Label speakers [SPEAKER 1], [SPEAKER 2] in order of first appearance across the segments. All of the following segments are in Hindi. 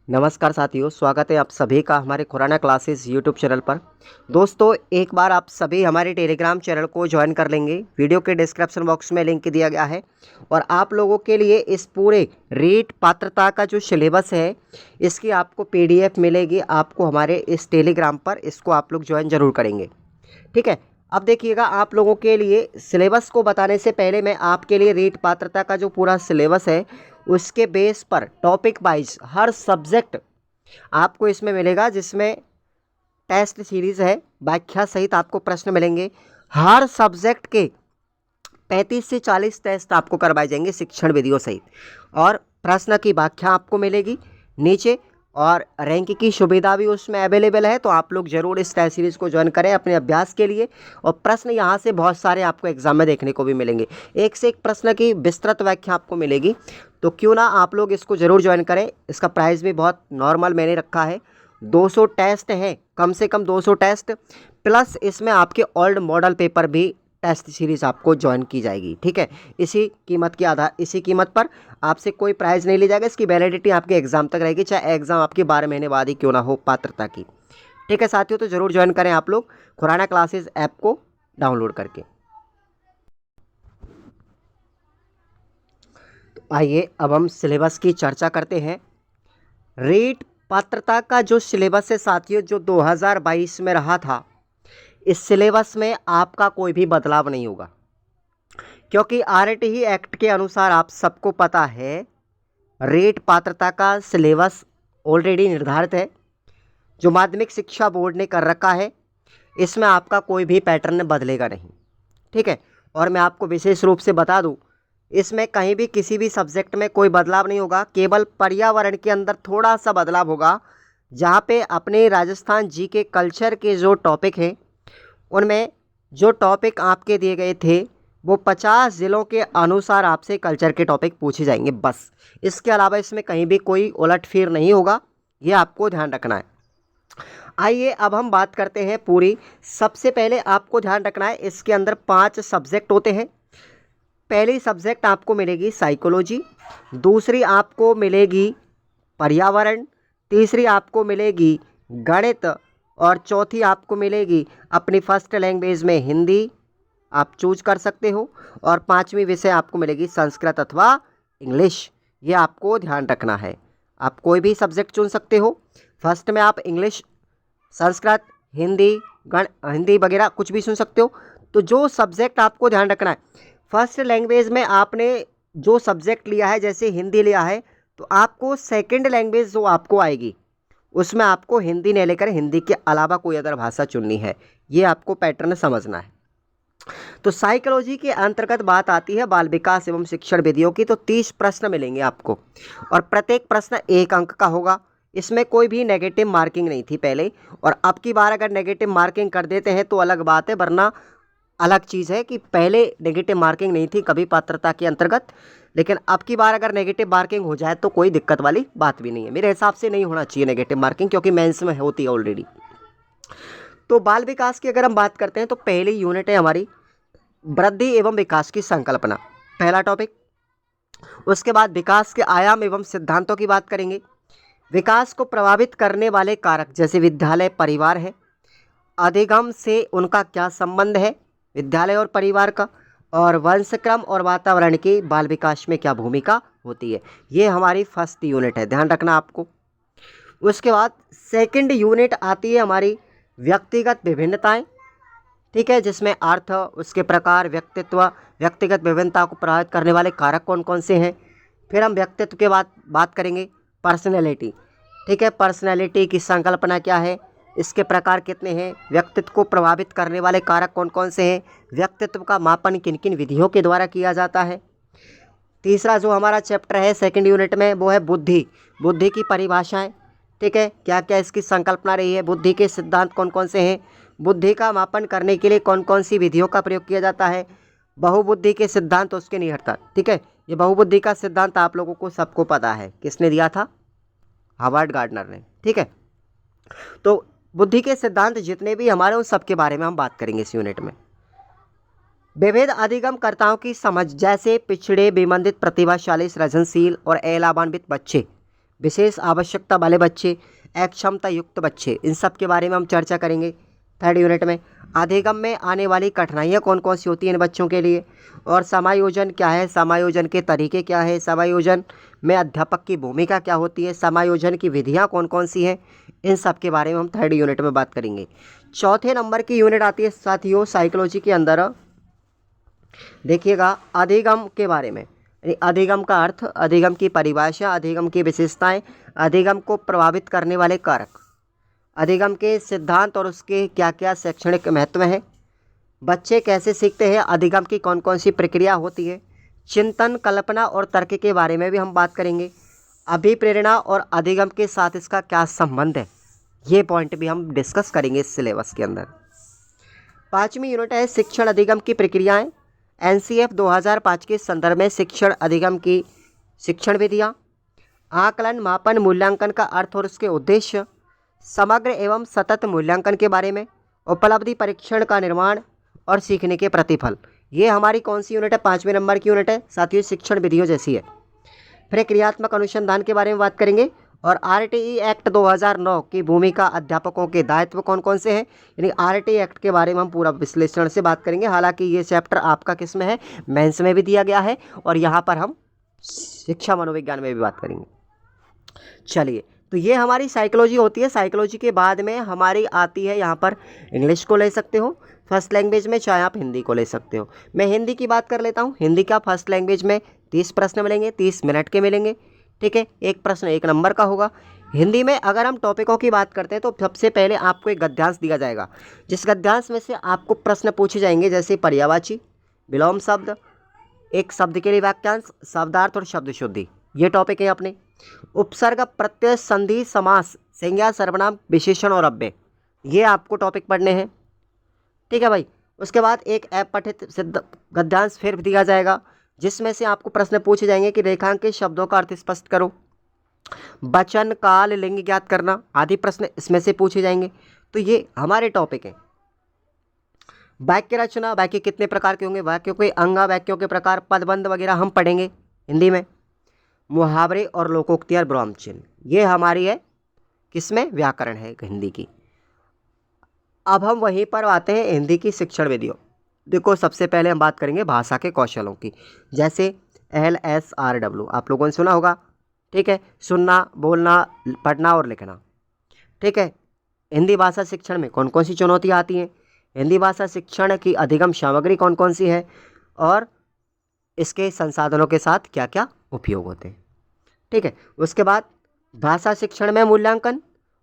[SPEAKER 1] नमस्कार साथियों, स्वागत है आप सभी का हमारे खुराना क्लासेस यूट्यूब चैनल पर। दोस्तों, एक बार आप सभी हमारे टेलीग्राम चैनल को ज्वाइन कर लेंगे। वीडियो के डिस्क्रिप्शन बॉक्स में लिंक दिया गया है और आप लोगों के लिए इस पूरे रीट पात्रता का जो सिलेबस है इसकी आपको पीडीएफ मिलेगी आपको हमारे इस टेलीग्राम पर। इसको आप लोग ज्वाइन ज़रूर करेंगे, ठीक है। अब देखिएगा, आप लोगों के लिए सिलेबस को बताने से पहले मैं आपके लिए रीट पात्रता का जो पूरा सिलेबस है उसके बेस पर टॉपिक वाइज हर सब्जेक्ट आपको इसमें मिलेगा, जिसमें टेस्ट सीरीज़ है, व्याख्या सहित आपको प्रश्न मिलेंगे। हर सब्जेक्ट के 35 से 40 टेस्ट आपको करवाए जाएंगे शिक्षण विधियों सहित, और प्रश्न की व्याख्या आपको मिलेगी नीचे, और रैंक की सुविधा भी उसमें अवेलेबल है। तो आप लोग ज़रूर इस टेस्ट सीरीज़ को ज्वाइन करें अपने अभ्यास के लिए। और प्रश्न यहाँ से बहुत सारे आपको एग्जाम में देखने को भी मिलेंगे, एक से एक प्रश्न की विस्तृत व्याख्या आपको मिलेगी। तो क्यों ना आप लोग इसको ज़रूर ज्वाइन करें। इसका प्राइस भी बहुत नॉर्मल मैंने रखा है, 200 टेस्ट है, कम से कम 200 टेस्ट, प्लस इसमें आपके ओल्ड मॉडल पेपर भी टेस्ट सीरीज़ आपको ज्वाइन की जाएगी, ठीक है। इसी कीमत पर आपसे कोई प्राइस नहीं ली जाएगा। इसकी वैलिडिटी आपके एग्ज़ाम तक रहेगी, चाहे एग्ज़ाम आपके 12 महीने बाद ही क्यों ना हो पात्रता की, ठीक है साथियों। तो ज़रूर ज्वाइन करें आप लोग खुराना क्लासेस ऐप को डाउनलोड करके। तो आइए अब हम सिलेबस की चर्चा करते हैं। रीट पात्रता का जो सिलेबस है साथियों, जो 2022 में रहा था, इस सिलेबस में आपका कोई भी बदलाव नहीं होगा, क्योंकि आरटीई एक्ट के अनुसार आप सबको पता है रीट पात्रता का सिलेबस ऑलरेडी निर्धारित है, जो माध्यमिक शिक्षा बोर्ड ने कर रखा है। इसमें आपका कोई भी पैटर्न बदलेगा नहीं, ठीक है। और मैं आपको विशेष रूप से बता दूं, इसमें कहीं भी किसी भी सब्जेक्ट में कोई बदलाव नहीं होगा। केवल पर्यावरण के अंदर थोड़ा सा बदलाव होगा, जहाँ पे अपने राजस्थान जी के कल्चर के जो टॉपिक हैं उनमें जो टॉपिक आपके दिए गए थे वो 50 ज़िलों के अनुसार आपसे कल्चर के टॉपिक पूछे जाएंगे, बस। इसके अलावा इसमें कहीं भी कोई उलटफेर नहीं होगा, ये आपको ध्यान रखना है। आइए अब हम बात करते हैं पूरी। सबसे पहले आपको ध्यान रखना है, इसके अंदर 5 सब्जेक्ट होते हैं। पहली सब्जेक्ट आपको मिलेगी साइकोलॉजी, दूसरी आपको मिलेगी पर्यावरण, तीसरी आपको मिलेगी गणित, और चौथी आपको मिलेगी अपनी फर्स्ट लैंग्वेज में हिंदी, आप चूज कर सकते हो, और पांचवी विषय आपको मिलेगी संस्कृत अथवा इंग्लिश। ये आपको ध्यान रखना है। आप कोई भी सब्जेक्ट चुन सकते हो। फर्स्ट में आप इंग्लिश, संस्कृत, हिंदी वगैरह कुछ भी सुन सकते हो। तो जो सब्जेक्ट आपको ध्यान रखना है, फर्स्ट लैंग्वेज में आपने जो सब्जेक्ट लिया है, जैसे हिंदी लिया है, तो आपको सेकंड लैंग्वेज जो आपको आएगी उसमें आपको हिंदी नहीं लेकर हिंदी के अलावा कोई अदर भाषा चुननी है। ये आपको पैटर्न समझना है। तो साइकोलॉजी के अंतर्गत बात आती है बाल विकास एवं शिक्षण विधियों की। तो 30 प्रश्न मिलेंगे आपको, और प्रत्येक प्रश्न 1 अंक का होगा। इसमें कोई भी नेगेटिव मार्किंग नहीं थी पहले, और अब की बार अगर नेगेटिव मार्किंग कर देते हैं तो अलग बात है, वरना अलग चीज़ है कि पहले नेगेटिव मार्किंग नहीं थी कभी पात्रता के अंतर्गत। लेकिन अब की बार अगर नेगेटिव मार्किंग हो जाए तो कोई दिक्कत वाली बात भी नहीं है। मेरे हिसाब से नहीं होना चाहिए नेगेटिव मार्किंग, क्योंकि मेंस में होती है ऑलरेडी। तो बाल विकास की अगर हम बात करते हैं तो पहली यूनिट है हमारी वृद्धि एवं विकास की संकल्पना, पहला टॉपिक। उसके बाद विकास के आयाम एवं सिद्धांतों की बात करेंगे। विकास को प्रभावित करने वाले कारक जैसे विद्यालय, परिवार है, अधिगम से उनका क्या संबंध है, विद्यालय और परिवार का, और वंशक्रम और वातावरण की बाल विकास में क्या भूमिका होती है। ये हमारी फर्स्ट यूनिट है, ध्यान रखना आपको। उसके बाद सेकंड यूनिट आती है हमारी व्यक्तिगत विभिन्नताएं, ठीक है, जिसमें अर्थ, उसके प्रकार, व्यक्तित्व, व्यक्तिगत विभिन्नता को प्रभावित करने वाले कारक कौन कौन से हैं। फिर हम व्यक्तित्व के बाद बात करेंगे पर्सनैलिटी, ठीक है, पर्सनैलिटी की संकल्पना क्या है, इसके प्रकार कितने हैं, व्यक्तित्व को प्रभावित करने वाले कारक कौन कौन से हैं, व्यक्तित्व का मापन किन किन विधियों के द्वारा किया जाता है। तीसरा जो हमारा चैप्टर है सेकंड यूनिट में वो है बुद्धि, बुद्धि की परिभाषाएं, ठीक है, क्या क्या इसकी संकल्पना रही है, बुद्धि के सिद्धांत कौन कौन से हैं, बुद्धि का मापन करने के लिए कौन कौन सी विधियों का प्रयोग किया जाता है, बहुबुद्धि के सिद्धांत उसके नहीं हटता, ठीक है। ये बहुबुद्धि का सिद्धांत आप लोगों को सबको पता है, किसने दिया था, हार्वर्ड गार्डनर ने, ठीक है। तो बुद्धि के सिद्धांत जितने भी हमारे उन सब के बारे में हम बात करेंगे इस यूनिट में। विविध अधिगमकर्ताओं की समझ, जैसे पिछड़े, बेमंदित, प्रतिभाशाली, सृजनशील और अलावान्वित बच्चे, विशेष आवश्यकता वाले बच्चे, अक्षमता युक्त बच्चे, इन सब के बारे में हम चर्चा करेंगे थर्ड यूनिट में। अधिगम में आने वाली कठिनाइयाँ कौन कौन सी होती हैं इन बच्चों के लिए, और समायोजन क्या है, समायोजन के तरीके क्या है, समायोजन में अध्यापक की भूमिका क्या होती है, समायोजन की विधियाँ कौन कौन सी हैं, इन सब के बारे में हम थर्ड यूनिट में बात करेंगे। चौथे नंबर की यूनिट आती है साथियों साइकोलॉजी के अंदर, देखिएगा अधिगम के बारे में। अधिगम का अर्थ, अधिगम की परिभाषा, अधिगम की विशेषताएं, अधिगम को प्रभावित करने वाले कारक, अधिगम के सिद्धांत और उसके क्या क्या शैक्षणिक महत्व है, बच्चे कैसे सीखते हैं, अधिगम की कौन कौन सी प्रक्रिया होती है, चिंतन, कल्पना और तर्क के बारे में भी हम बात करेंगे। अभिप्रेरणा और अधिगम के साथ इसका क्या संबंध है, ये पॉइंट भी हम डिस्कस करेंगे इस सिलेबस के अंदर। पाँचवीं यूनिट है शिक्षण अधिगम की प्रक्रियाएं। एनसीएफ 2005 के संदर्भ में शिक्षण अधिगम की शिक्षण विधियाँ, आकलन, मापन, मूल्यांकन का अर्थ और उसके उद्देश्य, समग्र एवं सतत मूल्यांकन के बारे में, उपलब्धि परीक्षण का निर्माण और सीखने के प्रतिफल। ये हमारी कौन सी यूनिट है, पाँचवें नंबर की यूनिट है साथियों, शिक्षण विधियों जैसी है। फिर क्रियात्मक अनुसंधान के बारे में बात करेंगे, और आरटीई एक्ट 2009 की भूमिका, अध्यापकों के दायित्व कौन कौन से हैं, यानी आरटीई एक्ट के बारे में हम पूरा विश्लेषण से बात करेंगे। हालांकि ये चैप्टर आपका किस में है, मेंस में भी दिया गया है, और यहाँ पर हम शिक्षा मनोविज्ञान में भी बात करेंगे। चलिए, तो ये हमारी साइकोलॉजी होती है। साइकोलॉजी के बाद में हमारी आती है यहाँ पर इंग्लिश को ले सकते हो फर्स्ट लैंग्वेज में, चाहे आप हिंदी को ले सकते हो। मैं हिंदी की बात कर लेता हूँ। हिंदी का फर्स्ट लैंग्वेज में 30 प्रश्न मिलेंगे, 30 मिनट के मिलेंगे, ठीक है। एक प्रश्न 1 नंबर का होगा। हिंदी में अगर हम टॉपिकों की बात करते हैं तो सबसे पहले आपको एक गद्यांश दिया जाएगा, जिस गद्यांश में से आपको प्रश्न पूछे जाएंगे, जैसे पर्यायवाची, विलोम शब्द, एक शब्द के लिए वाक्यांश, शब्दार्थ और शब्द शुद्धि, ये टॉपिक है अपने। उपसर्ग, प्रत्यय, संधि, समास, संज्ञा, सर्वनाम, विशेषण और अव्यय, ये आपको टॉपिक पढ़ने हैं, ठीक है भाई। उसके बाद एक अपठित सिद्ध गद्यांश फिर दिया जाएगा, जिसमें से आपको प्रश्न पूछे जाएंगे कि रेखांकित शब्दों का अर्थ स्पष्ट करो, वचन, काल, लिंग ज्ञात करना आदि प्रश्न इसमें से पूछे जाएंगे। तो ये हमारे टॉपिक हैं। वाक्य रचना, वाक्य कितने प्रकार के होंगे, वाक्यों के अंग, वाक्यों के प्रकार, पदबंध वगैरह हम पढ़ेंगे हिंदी में। मुहावरे और लोकोक्ति और ब्रह्म चिन्ह, ये हमारी है किसमें, व्याकरण है हिंदी की। अब हम वहीं पर आते हैं हिंदी की शिक्षण विधियों। देखो, सबसे पहले हम बात करेंगे भाषा के कौशलों की, जैसे LSRW आप लोगों ने सुना होगा, ठीक है, सुनना, बोलना, पढ़ना और लिखना, ठीक है। हिंदी भाषा शिक्षण में कौन कौन सी चुनौतियाँ आती हैं, हिंदी भाषा शिक्षण की अधिगम सामग्री कौन कौन सी है, और इसके संसाधनों के साथ क्या क्या उपयोग होते हैं, ठीक है। उसके बाद भाषा शिक्षण में मूल्यांकन,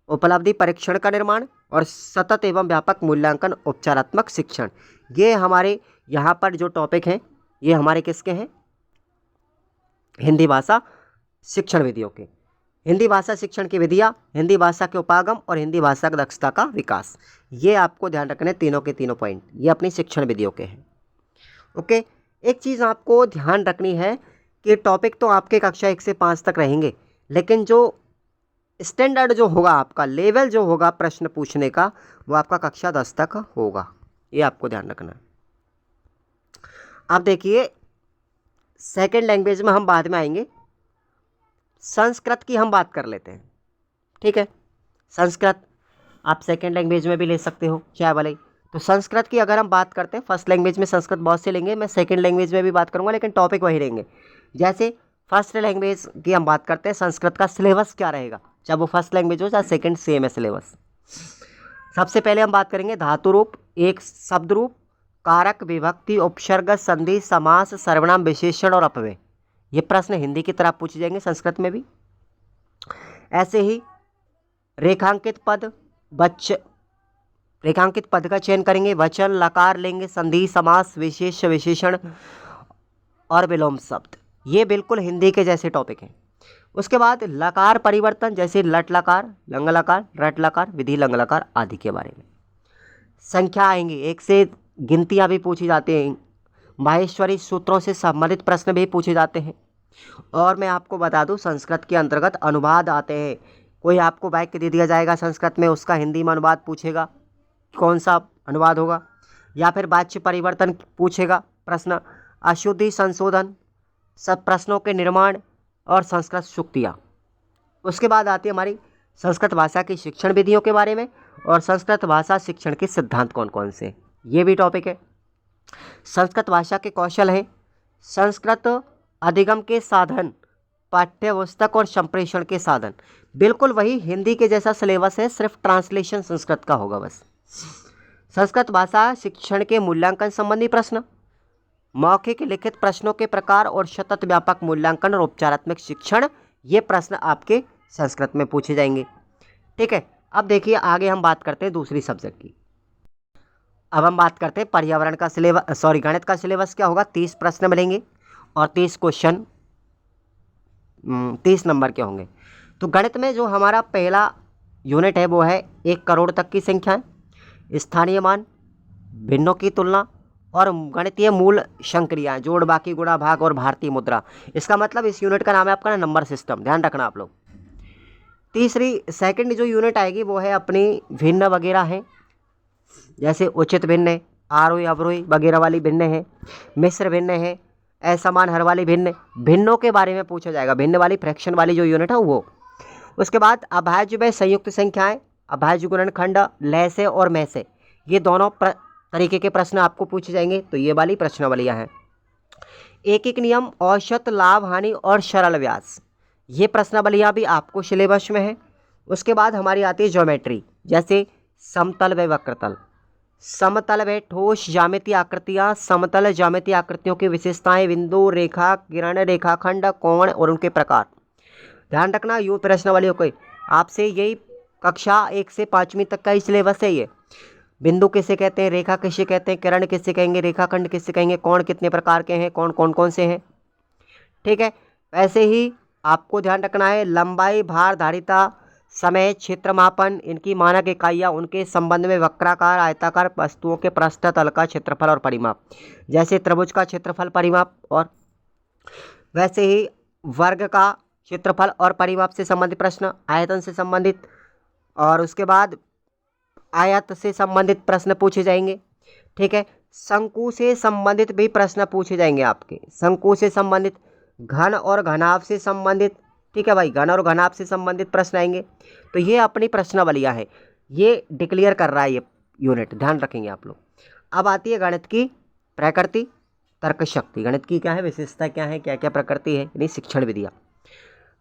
[SPEAKER 1] उपलब्धि परीक्षण का निर्माण और सतत एवं व्यापक मूल्यांकन, उपचारात्मक शिक्षण, ये हमारे यहाँ पर जो टॉपिक हैं, ये हमारे किसके हैं, हिंदी भाषा शिक्षण विधियों के। हिंदी भाषा शिक्षण की विधियाँ, हिंदी भाषा के उपागम और हिंदी भाषा की दक्षता का विकास, ये आपको ध्यान रखने तीनों के तीनों पॉइंट, ये अपनी शिक्षण विधियों के हैं, ओके। एक चीज़ आपको ध्यान रखनी है कि टॉपिक तो आपके कक्षा 1 से 5 तक रहेंगे, लेकिन जो स्टैंडर्ड जो होगा, आपका लेवल जो होगा प्रश्न पूछने का, वो आपका कक्षा 10 तक होगा, ये आपको ध्यान रखना है। अब देखिए, सेकंड लैंग्वेज में हम बाद में आएंगे। संस्कृत की हम बात कर लेते हैं, ठीक है। संस्कृत आप सेकंड लैंग्वेज में भी ले सकते हो, चाहे भले। तो संस्कृत की अगर हम बात करते हैं, फर्स्ट लैंग्वेज में संस्कृत बहुत से लेंगे, मैं सेकंड लैंग्वेज में भी बात करूंगा, लेकिन टॉपिक वही रहेंगे। जैसे फर्स्ट लैंग्वेज की हम बात करते हैं, संस्कृत का सिलेबस क्या रहेगा, चाहे वो फर्स्ट लैंग्वेज हो चाहे सेकंड, सेम है सिलेबस। सबसे पहले हम बात करेंगे धातु रूप, एक शब्द रूप, कारक, विभक्ति, उपसर्ग, संधि, समास, सर्वनाम, विशेषण और अपव्यय, ये प्रश्न हिंदी की तरह पूछे जाएंगे संस्कृत में भी। ऐसे ही रेखांकित पद, रेखांकित पद का चयन करेंगे, वचन, लकार, लिंग, संधि, समास, विशेष, विशेषण और विलोम शब्द, ये बिल्कुल हिंदी के जैसे टॉपिक हैं। उसके बाद लकार परिवर्तन, जैसे लट लकार, लंग लकार, रट लकार, विधि लंग लकार आदि के बारे में। संख्या आएंगी, 1 से गिनतियाँ भी पूछी जाती हैं, माहेश्वरी सूत्रों से संबंधित प्रश्न भी पूछे जाते हैं। और मैं आपको बता दूं, संस्कृत के अंतर्गत अनुवाद आते हैं। कोई आपको वाक्य दे दिया जाएगा संस्कृत में, उसका हिंदी में अनुवाद पूछेगा, कौन सा अनुवाद होगा, या फिर वाच्य परिवर्तन पूछेगा प्रश्न, अशुद्धि संशोधन, सब प्रश्नों के निर्माण और संस्कृत सूक्तियाँ। उसके बाद आती है हमारी संस्कृत भाषा की शिक्षण विधियों के बारे में और संस्कृत भाषा शिक्षण के सिद्धांत कौन कौन से, ये भी टॉपिक है। संस्कृत भाषा के कौशल हैं, संस्कृत अधिगम के साधन, पाठ्य पुस्तक और संप्रेषण के साधन, बिल्कुल वही हिंदी के जैसा सिलेबस है, सिर्फ ट्रांसलेशन संस्कृत का होगा बस। संस्कृत भाषा शिक्षण के मूल्यांकन संबंधी प्रश्न, मौखिक लिखित प्रश्नों के प्रकार और सतत व्यापक मूल्यांकन और उपचारात्मक शिक्षण, ये प्रश्न आपके संस्कृत में पूछे जाएंगे। ठीक है, अब देखिए आगे हम बात करते हैं दूसरी सब्जेक्ट की। अब हम बात करते हैं पर्यावरण का सिलेबस, गणित का सिलेबस क्या होगा। 30 प्रश्न मिलेंगे और 30 क्वेश्चन 30 नंबर के होंगे। तो गणित में जो हमारा पहला यूनिट है वो है 1 करोड़ तक की संख्याएं, स्थानीय मान, भिन्नों की तुलना और गणितीय मूल संक्रियाएं, जोड़ बाकी गुणा भाग और भारतीय मुद्रा। इसका मतलब इस यूनिट का नाम है आपका नंबर सिस्टम, ध्यान रखना आप लोग। सेकंड जो यूनिट आएगी वो है अपनी भिन्न वगैरह है, जैसे उचित भिन्न है, आरोही अवरोही वगैरह वाली भिन्न है, मिश्र भिन्न है, असमान हर वाली भिन्न, भिन्नों के बारे में पूछा जाएगा, भिन्न वाली फ्रैक्शन वाली जो यूनिट है वो। उसके बाद अभाज्य व संयुक्त संख्याएं, अभाज्य गुणनखंड, लय से और में से, ये दोनों तरीके के प्रश्न आपको पूछे जाएंगे। तो ये वाली प्रश्नावलियाँ हैं। एक एक नियम, औसत, लाभ, हानि और सरल व्यास, ये प्रश्नावलियाँ भी आपको सिलेबस में है। उसके बाद हमारी आती है ज्योमेट्री, जैसे समतल व वक्रतल, समतल व ठोस ज्यामितीय आकृतियाँ, समतल ज्यामितीय आकृतियों की विशेषताएं, बिंदु, रेखा, किरण, रेखाखंड, कोण और उनके प्रकार। ध्यान रखना यू प्रश्नावलियों को आपसे यही कक्षा 1 से 5वीं तक का ही सिलेबस है ये। बिंदु किसे कहते हैं, रेखा किसे कहते हैं, किरण किसे कहेंगे, रेखाखंड किसे कहेंगे, कोण कितने प्रकार के हैं, कौन कौन से हैं। ठीक है, वैसे ही आपको ध्यान रखना है लंबाई, भार, धारिता, समय, क्षेत्र मापन, इनकी मानक इकाइयाँ, उनके संबंध में वक्राकार, आयताकार वस्तुओं के पृष्ठ तल का क्षेत्रफल और परिमाप, जैसे त्रिभुज का क्षेत्रफल परिमाप, और वैसे ही वर्ग का क्षेत्रफल और परिमाप से संबंधित प्रश्न, आयतन से संबंधित, और उसके बाद आयत से संबंधित प्रश्न पूछे जाएंगे। ठीक है, शंकु से संबंधित भी प्रश्न पूछे जाएंगे आपके, शंकु से संबंधित, घन और घनाभ से संबंधित। ठीक है भाई, घन और घनाभ से संबंधित प्रश्न आएंगे। तो ये अपनी प्रश्नावलियाँ है, ये डिक्लेयर कर रहा है ये यूनिट, ध्यान रखेंगे आप लोग। अब आती है गणित की प्रकृति, तर्क शक्ति। गणित की क्या है विशेषता, क्या है, क्या क्या प्रकृति है, यानी शिक्षण विधियाँ।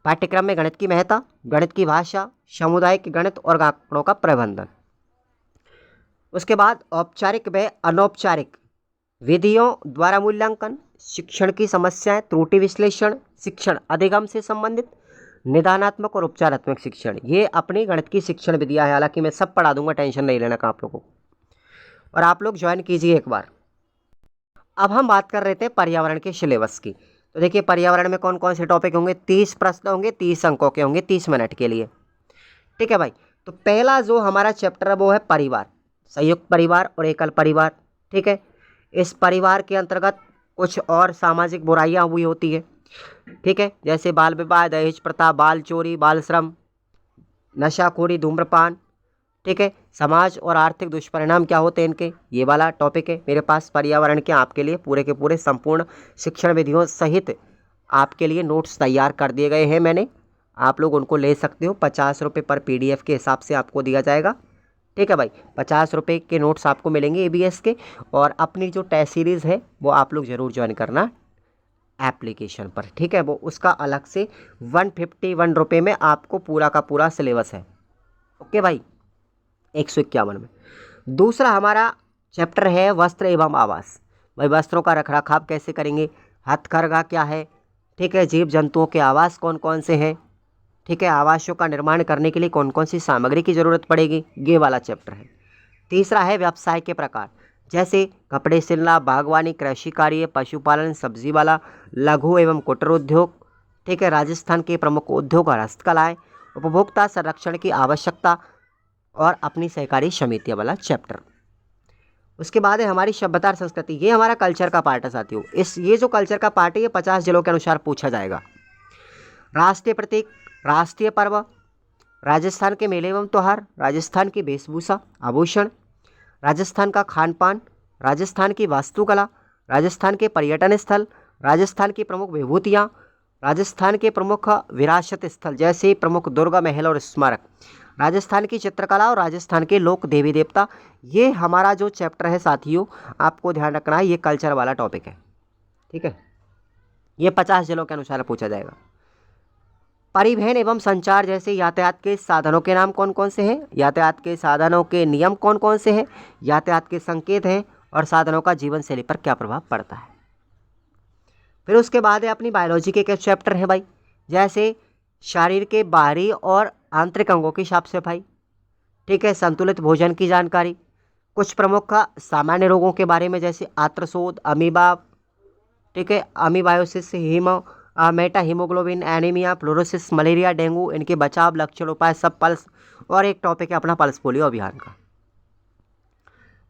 [SPEAKER 1] पाठ्यक्रम में गणित की महत्ता, गणित की भाषा, सामुदायिक गणित और आंकड़ों का प्रबंधन। उसके बाद औपचारिक व अनौपचारिक विधियों द्वारा मूल्यांकन, शिक्षण की समस्याएं, त्रुटि विश्लेषण, शिक्षण अधिगम से संबंधित, निदानात्मक और उपचारात्मक शिक्षण, ये अपनी गणित की शिक्षण विधियां हैं। हालांकि मैं सब पढ़ा दूंगा, टेंशन नहीं लेना का आप लोगों को, और आप लोग ज्वाइन कीजिए एक बार। अब हम बात कर रहे थे पर्यावरण के सिलेबस की। तो देखिए पर्यावरण में कौन कौन से टॉपिक होंगे, 30 प्रश्न होंगे, 30 अंकों के होंगे, 30 मिनट के लिए। ठीक है भाई, तो पहला जो हमारा चैप्टर है वो है परिवार, संयुक्त परिवार और एकल परिवार। ठीक है, इस परिवार के अंतर्गत कुछ और सामाजिक बुराइयां हुई होती है। ठीक है, जैसे बाल विवाह, दहेज प्रथा, बाल चोरी, बाल श्रम, नशाखोरी, धूम्रपान। ठीक है, समाज और आर्थिक दुष्परिणाम क्या होते हैं इनके, ये वाला टॉपिक है मेरे पास पर्यावरण के आपके लिए पूरे के पूरे संपूर्ण शिक्षण विधियों सहित आपके लिए नोट्स तैयार कर दिए गए हैं मैंने, आप लोग उनको ले सकते हो। 50 रुपये पर PDF के हिसाब से आपको दिया जाएगा। ठीक है भाई, 50 रुपये के नोट्स आपको मिलेंगे ABS के। और अपनी जो टेस्ट सीरीज़ है वो आप लोग ज़रूर ज्वाइन करना एप्लीकेशन पर। ठीक है, वो उसका अलग से 151 रुपये में आपको पूरा का पूरा सिलेबस है। ओके भाई, 151 में। दूसरा हमारा चैप्टर है वस्त्र एवं आवास। भाई वस्त्रों का रखरखाव कैसे करेंगे, हथकरघा क्या है, ठीक है, जीव जंतुओं के आवास कौन कौन से हैं, ठीक है, आवासों का निर्माण करने के लिए कौन कौन सी सामग्री की ज़रूरत पड़ेगी, ये वाला चैप्टर है। तीसरा है व्यवसाय के प्रकार, जैसे कपड़े सिलना, बागवानी, कृषि कार्य, पशुपालन, सब्जी वाला, लघु एवं कुटीर उद्योग। ठीक है, राजस्थान के प्रमुख उद्योग और हस्तकलाएँ, उपभोक्ता संरक्षण की आवश्यकता और अपनी सहकारी समितियाँ वाला चैप्टर। उसके बाद है हमारी सभ्यता और संस्कृति, ये हमारा कल्चर का पार्ट है साथियों। ये जो कल्चर का पार्ट है ये 50 जिलों के अनुसार पूछा जाएगा। राष्ट्रीय प्रतीक, राष्ट्रीय पर्व, राजस्थान के मेले एवं त्यौहार, राजस्थान की वेशभूषा आभूषण, राजस्थान का खान पान, राजस्थान की वास्तुकला, राजस्थान के पर्यटन स्थल, राजस्थान की प्रमुख विभूतियाँ, राजस्थान के प्रमुख विरासत स्थल जैसे प्रमुख दुर्ग, महल और स्मारक, राजस्थान की चित्रकला और राजस्थान के लोक देवी देवता, ये हमारा जो चैप्टर है साथियों, आपको ध्यान रखना है, ये कल्चर वाला टॉपिक है। ठीक है, ये 50 जिलों के अनुसार पूछा जाएगा। परिवहन एवं संचार जैसे यातायात के साधनों के नाम कौन कौन से हैं, यातायात के साधनों के नियम कौन कौन से हैं, यातायात के संकेत हैं, और साधनों का जीवन शैली पर क्या प्रभाव पड़ता है। फिर उसके बाद है अपनी बायोलॉजी के क्या चैप्टर हैं भाई, जैसे शरीर के बाहरी और आंतरिक अंगों की साफ सफाई, ठीक है, संतुलित भोजन की जानकारी, कुछ प्रमुख सामान्य रोगों के बारे में जैसे आर्त्रशोध, अमीबा, ठीक है, amoebiasis, methaemoglobin, anaemia, fluorosis, malaria, dengue, इनके बचाव, लक्षण, उपाय, सब पल्स, और एक टॉपिक है अपना पल्स पोलियो अभियान का।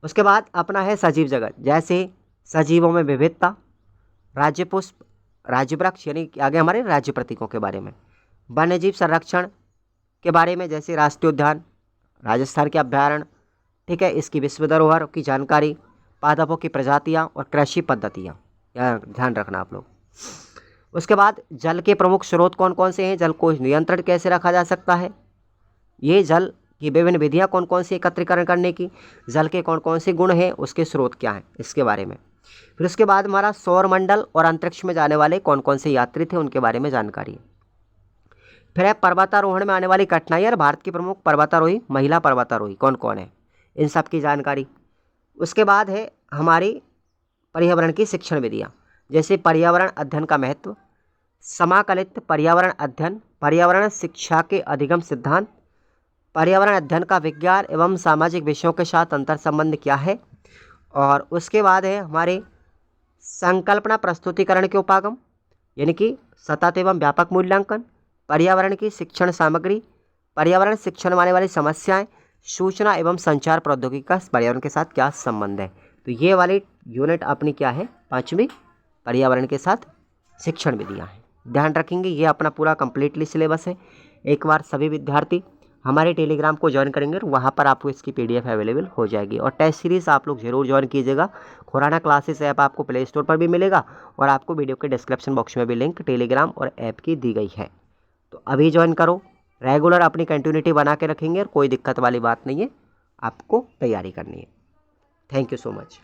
[SPEAKER 1] उसके बाद अपना है सजीव जगत, जैसे सजीवों में विविधता, राज्य पुष्प, राज्य वृक्ष, यानी आगे हमारे राज्य प्रतीकों के बारे में, वन्यजीव संरक्षण के बारे में जैसे राष्ट्रीय उद्यान, राजस्थान के अभ्यारण्य, ठीक है, इसकी विश्व धरोहर की जानकारी, पादपों की प्रजातियाँ और कृषि पद्धतियाँ, यह ध्यान रखना आप लोग। उसके बाद जल के प्रमुख स्रोत कौन कौन से हैं, जल को नियंत्रण कैसे रखा जा सकता है, ये जल की विभिन्न विधियाँ कौन कौन सी एकत्रीकरण करने की, जल के कौन कौन से गुण हैं, उसके स्रोत क्या हैं, इसके बारे में। फिर उसके बाद हमारा सौर मंडल और अंतरिक्ष में जाने वाले कौन कौन से यात्री थे, उनके बारे में जानकारी है। फिर है पर्वतारोहण में आने वाली कठिनाई और भारत की प्रमुख पर्वतारोही, महिला पर्वतारोही कौन कौन है, इन सब की जानकारी। उसके बाद है हमारी पर्यावरण की शिक्षण विधियाँ, जैसे पर्यावरण अध्ययन का महत्व, समाकलित पर्यावरण अध्ययन, पर्यावरण शिक्षा के अधिगम सिद्धांत, पर्यावरण अध्ययन का विज्ञान एवं सामाजिक विषयों के साथ अंतर संबंध क्या है, और उसके बाद है हमारे संकल्पना प्रस्तुतिकरण के उपागम, यानी कि सतत एवं व्यापक मूल्यांकन, पर्यावरण की शिक्षण सामग्री, पर्यावरण शिक्षण में आने वाली समस्याएं, सूचना एवं संचार प्रौद्योगिकी का पर्यावरण के साथ क्या संबंध है। तो ये वाली यूनिट अपनी क्या है, 5वीं पर्यावरण के साथ शिक्षण विधियाँ हैं। ध्यान रखेंगे, ये अपना पूरा कंप्लीटली सिलेबस है। एक बार सभी विद्यार्थी हमारे टेलीग्राम को ज्वाइन करेंगे, वहाँ पर आपको इसकी PDF अवेलेबल हो जाएगी। और टेस्ट सीरीज़ आप लोग जरूर ज्वाइन कीजिएगा। खुराना क्लासेस ऐप आपको प्ले स्टोर पर भी मिलेगा, और आपको वीडियो के डिस्क्रिप्शन बॉक्स में भी लिंक टेलीग्राम और ऐप की दी गई है। तो अभी ज्वाइन करो, रेगुलर अपनी कंटिन्यूटी बना के रखेंगे और कोई दिक्कत वाली बात नहीं है, आपको तैयारी करनी है। Thank you so much.